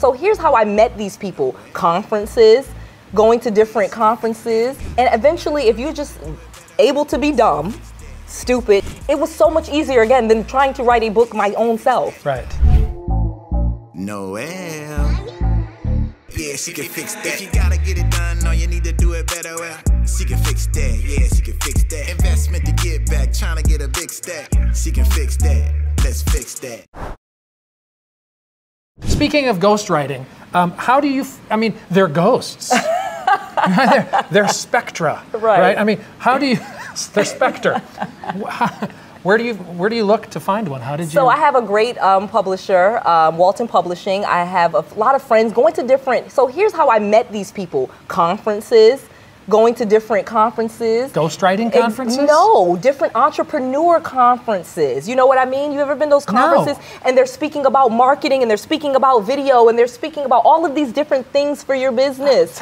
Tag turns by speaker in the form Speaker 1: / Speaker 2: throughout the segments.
Speaker 1: So here's how I met these people. Conferences, going to different conferences. And eventually, if you're just able to be dumb, stupid, it was so much easier, again, than trying to write a book my own self.
Speaker 2: Right.
Speaker 3: Noel. Yeah, she can fix that. If you gotta get it done, all you need to do it better. Well, she can fix that. Yeah, she can fix that. Investment to get back, trying to get a big stack. She can fix that. Let's fix that.
Speaker 2: Speaking of ghostwriting, how do you, I mean, they're ghosts. they're spectra, right? I mean, how do you, they're spectre. Where do you look to find one? How did you?
Speaker 1: So I have a great publisher, Walton Publishing. I have a lot of friends going to different, so here's how I met these people. Conferences, going to different conferences.
Speaker 2: Ghostwriting conferences?
Speaker 1: No, different entrepreneur conferences. You know what I mean? You ever been to those conferences?
Speaker 2: No.
Speaker 1: And they're speaking about marketing, and they're speaking about video, and they're speaking about all of these different things for your business.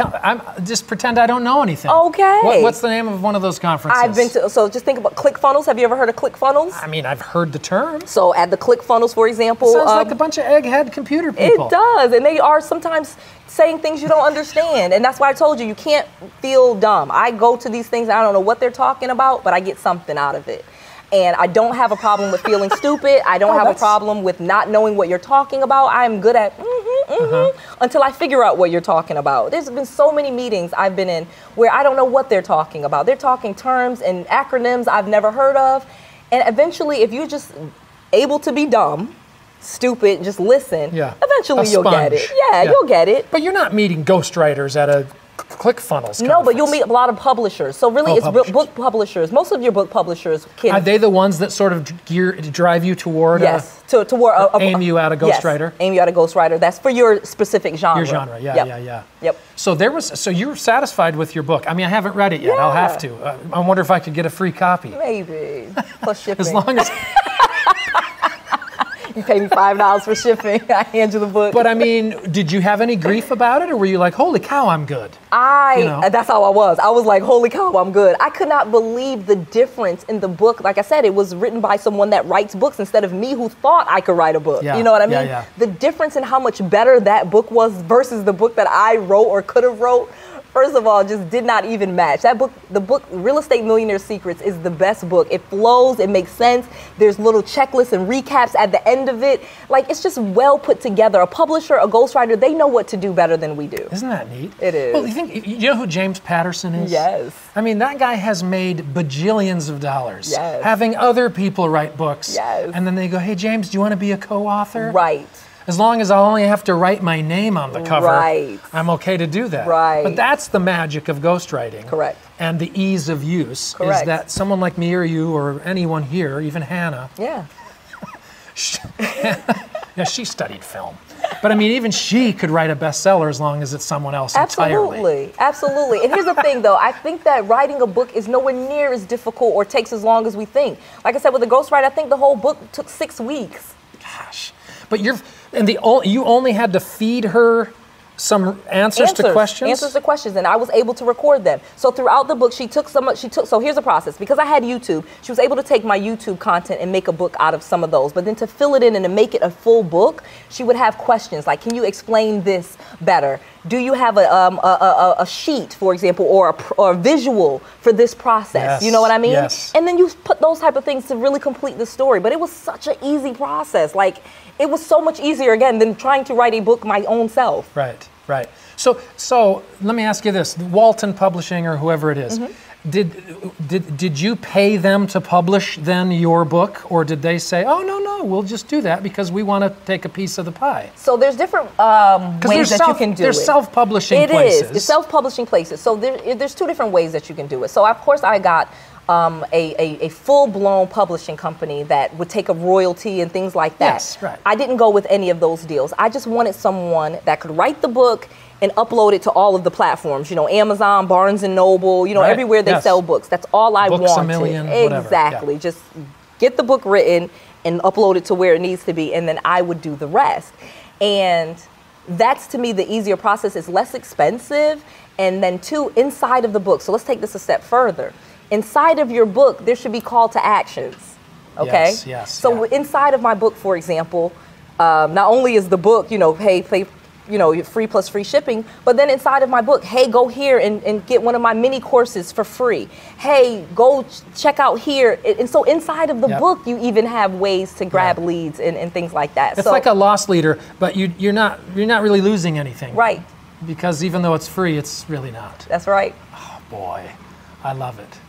Speaker 2: Just pretend I don't know anything.
Speaker 1: Okay.
Speaker 2: What's the name of one of those conferences?
Speaker 1: I've been to, so just think about ClickFunnels. Have you ever heard of ClickFunnels?
Speaker 2: I mean, I've heard the term.
Speaker 1: So at the ClickFunnels, for example.
Speaker 2: Sounds like a bunch of egghead computer people.
Speaker 1: It does, and they are sometimes saying things you don't understand, and that's why I told you, you can't feel dumb. I go to these things, I don't know what they're talking about, but I get something out of it. And I don't have a problem with feeling stupid. I don't have a problem with not knowing what you're talking about. I'm good at until I figure out what you're talking about. There's been so many meetings I've been in where I don't know what they're talking about. They're talking terms and acronyms I've never heard of. And eventually, if you're just able to be dumb, stupid, just listen, eventually you'll get it. Yeah, you'll get it.
Speaker 2: But you're not meeting ghostwriters at a ClickFunnels conference.
Speaker 1: No, but you'll meet a lot of publishers. So really, it's book publishers. Most of your book publishers can.
Speaker 2: Are they the ones that sort of drive you toward?
Speaker 1: Yes,
Speaker 2: aim you at a ghostwriter.
Speaker 1: Yes, aim you at a ghostwriter. That's for your specific genre.
Speaker 2: Your genre, yeah.
Speaker 1: Yep.
Speaker 2: So you were satisfied with your book. I mean, I haven't read it yet. I'll have to. I wonder if I could get a free copy.
Speaker 1: Maybe plus shipping.
Speaker 2: As long as.
Speaker 1: You pay me $5 for shipping. I hand you the book.
Speaker 2: But I mean, did you have any grief about it, or were you like, "Holy cow, I'm good"?
Speaker 1: That's how I was. I was like, "Holy cow, I'm good." I could not believe the difference in the book. Like I said, it was written by someone that writes books instead of me, who thought I could write a book. You know what I mean?
Speaker 2: Yeah.
Speaker 1: The difference in how much better that book was versus the book that I wrote or could have wrote. First of all, just did not even match. That book, the book Real Estate Millionaire Secrets, is the best book. It flows, it makes sense. There's little checklists and recaps at the end of it. Like, it's just well put together. A publisher, a ghostwriter, they know what to do better than we do.
Speaker 2: Isn't that neat?
Speaker 1: It is.
Speaker 2: Well, you know who James Patterson is?
Speaker 1: Yes.
Speaker 2: I mean, that guy has made bajillions of dollars.
Speaker 1: Yes.
Speaker 2: Having other people write books.
Speaker 1: Yes.
Speaker 2: And then they go, "Hey, James, do you want to be a co-author?"
Speaker 1: Right.
Speaker 2: As long as I only have to write my name on the cover, I'm okay to do that.
Speaker 1: Right.
Speaker 2: But that's the magic of ghostwriting.
Speaker 1: Correct.
Speaker 2: And the ease of use is that someone like me or you or anyone here, even Hannah.
Speaker 1: Yeah.
Speaker 2: She studied film. But I mean, even she could write a bestseller as long as it's someone else entirely.
Speaker 1: Absolutely. And here's the thing, though. I think that writing a book is nowhere near as difficult or takes as long as we think. Like I said, with the ghostwriter, I think the whole book took 6 weeks.
Speaker 2: Gosh. But you only had to feed her some answers to questions?
Speaker 1: Answers to questions, and I was able to record them. So throughout the book, so here's the process. Because I had YouTube, she was able to take my YouTube content and make a book out of some of those. But then to fill it in and to make it a full book, she would have questions like, can you explain this better? Do you have a sheet, for example, or a visual for this process?
Speaker 2: Yes,
Speaker 1: you know what I mean?
Speaker 2: yes.
Speaker 1: And then you put those type of things to really complete the story. But it was such an easy process. Like, it was so much easier, again, than trying to write a book my own self.
Speaker 2: Right. So let me ask you this: Walton Publishing or whoever it is, did you pay them to publish then your book, or did they say, "Oh no, we'll just do that because we want to take a piece of the pie"?
Speaker 1: So there's different ways that you can do it.
Speaker 2: There's self-publishing places.
Speaker 1: It is. It's self-publishing places. So there's 2 different ways that you can do it. So of course I got a full-blown publishing company that would take a royalty and things like that.
Speaker 2: Yes, right.
Speaker 1: I didn't go with any of those deals. I just wanted someone that could write the book and upload it to all of the platforms. Amazon, Barnes and Noble. Everywhere they sell books. That's all I wanted.
Speaker 2: 𝗡𝐴, whatever.
Speaker 1: Exactly.
Speaker 2: Yeah.
Speaker 1: Just get the book written and upload it to where it needs to be, and then I would do the rest. And that's, to me, the easier process. It's less expensive, and then 2, inside of the book. So let's take this a step further. Inside of your book, there should be call to actions, okay?
Speaker 2: Yes.
Speaker 1: So inside of my book, for example, not only is the book, pay your free plus free shipping. But then inside of my book, hey, go here and get one of my mini courses for free. Hey, go check out here. And so inside of the book, you even have ways to grab leads and things like that.
Speaker 2: It's like a loss leader, but you're not really losing anything.
Speaker 1: Right.
Speaker 2: Because even though it's free, it's really not.
Speaker 1: That's right.
Speaker 2: Oh boy, I love it.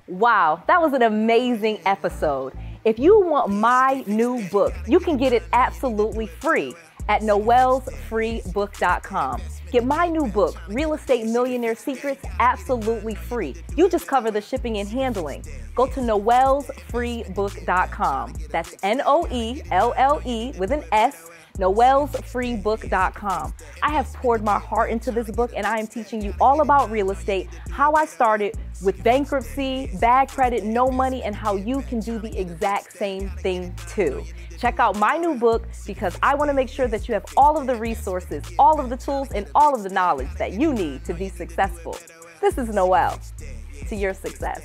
Speaker 1: Wow, that was an amazing episode. If you want my new book, you can get it absolutely free at noellsfreebook.com. Get my new book, Real Estate Millionaire Secrets, absolutely free. You just cover the shipping and handling. Go to noellsfreebook.com. That's Noelle with an S, noellsfreebook.com. I have poured my heart into this book, and I am teaching you all about real estate, how I started with bankruptcy, bad credit, no money, and how you can do the exact same thing too. Check out my new book because I want to make sure that you have all of the resources, all of the tools, and all of the knowledge that you need to be successful. This is Noelle. To your success.